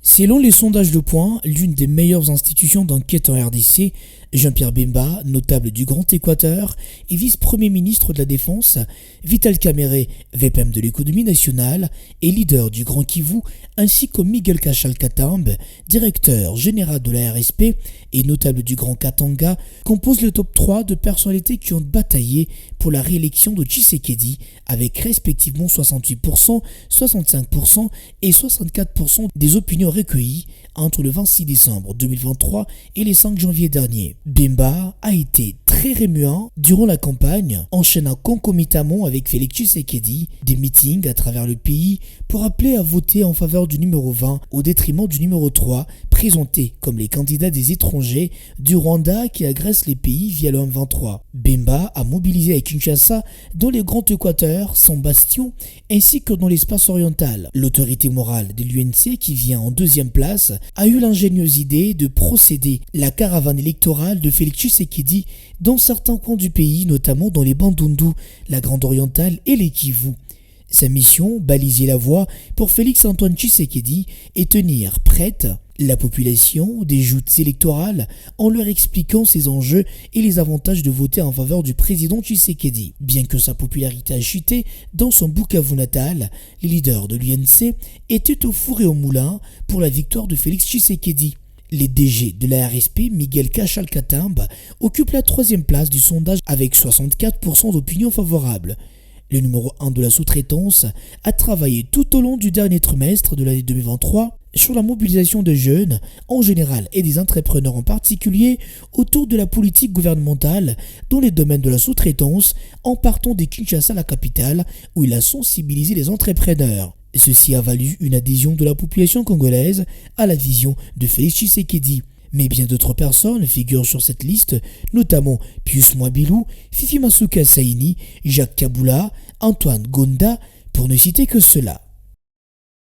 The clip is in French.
Selon les sondages Le Point, l'une des meilleures institutions d'enquête en RDC, Jean-Pierre Bemba, notable du Grand Équateur et vice-premier ministre de la Défense, Vital Kamerhe, VPM de l'économie nationale et leader du Grand Kivu, ainsi que Miguel Kachal-Katambe, directeur général de la RSP et notable du Grand Katanga, composent le top 3 de personnalités qui ont bataillé pour la réélection de Tshisekedi avec respectivement 68%, 65% et 64% des opinions recueillies entre le 26 décembre 2023 et le 5 janvier dernier. Bemba a été très remuant durant la campagne, enchaînant concomitamment avec Félix Tshisekedi des meetings à travers le pays pour appeler à voter en faveur du numéro 20 au détriment du numéro 3, présenté comme les candidats des étrangers du Rwanda qui agressent les pays via le M23. Bemba a mobilisé à Kinshasa dans les Grands Équateurs, son bastion, ainsi que dans l'espace oriental. L'autorité morale de l'UNC, qui vient en deuxième place, a eu l'ingénieuse idée de procéder la caravane électorale de Félix Tshisekedi dans certains coins du pays, notamment dans les Bandundu, la Grande Orientale et les Kivu. Sa mission, baliser la voie pour Félix-Antoine Tshisekedi et tenir prête la population des joutes électorales en leur expliquant ses enjeux et les avantages de voter en faveur du président Tshisekedi. Bien que sa popularité a chuté dans son Bukavu natal, les leaders de l'UNC étaient au four et au moulin pour la victoire de Félix Tshisekedi. Les DG de la RSP, Miguel Kachal-Katambe, occupent la troisième place du sondage avec 64% d'opinions favorables. Le numéro 1 de la sous-traitance a travaillé tout au long du dernier trimestre de l'année 2023 sur la mobilisation des jeunes en général et des entrepreneurs en particulier autour de la politique gouvernementale dans les domaines de la sous-traitance en partant de Kinshasa, la capitale, où il a sensibilisé les entrepreneurs. Ceci a valu une adhésion de la population congolaise à la vision de Félix Tshisekedi. Mais bien d'autres personnes figurent sur cette liste, notamment Pius Mwabilou, Fifi Masuka Saini, Jacques Kabula, Antoine Gonda, pour ne citer que cela.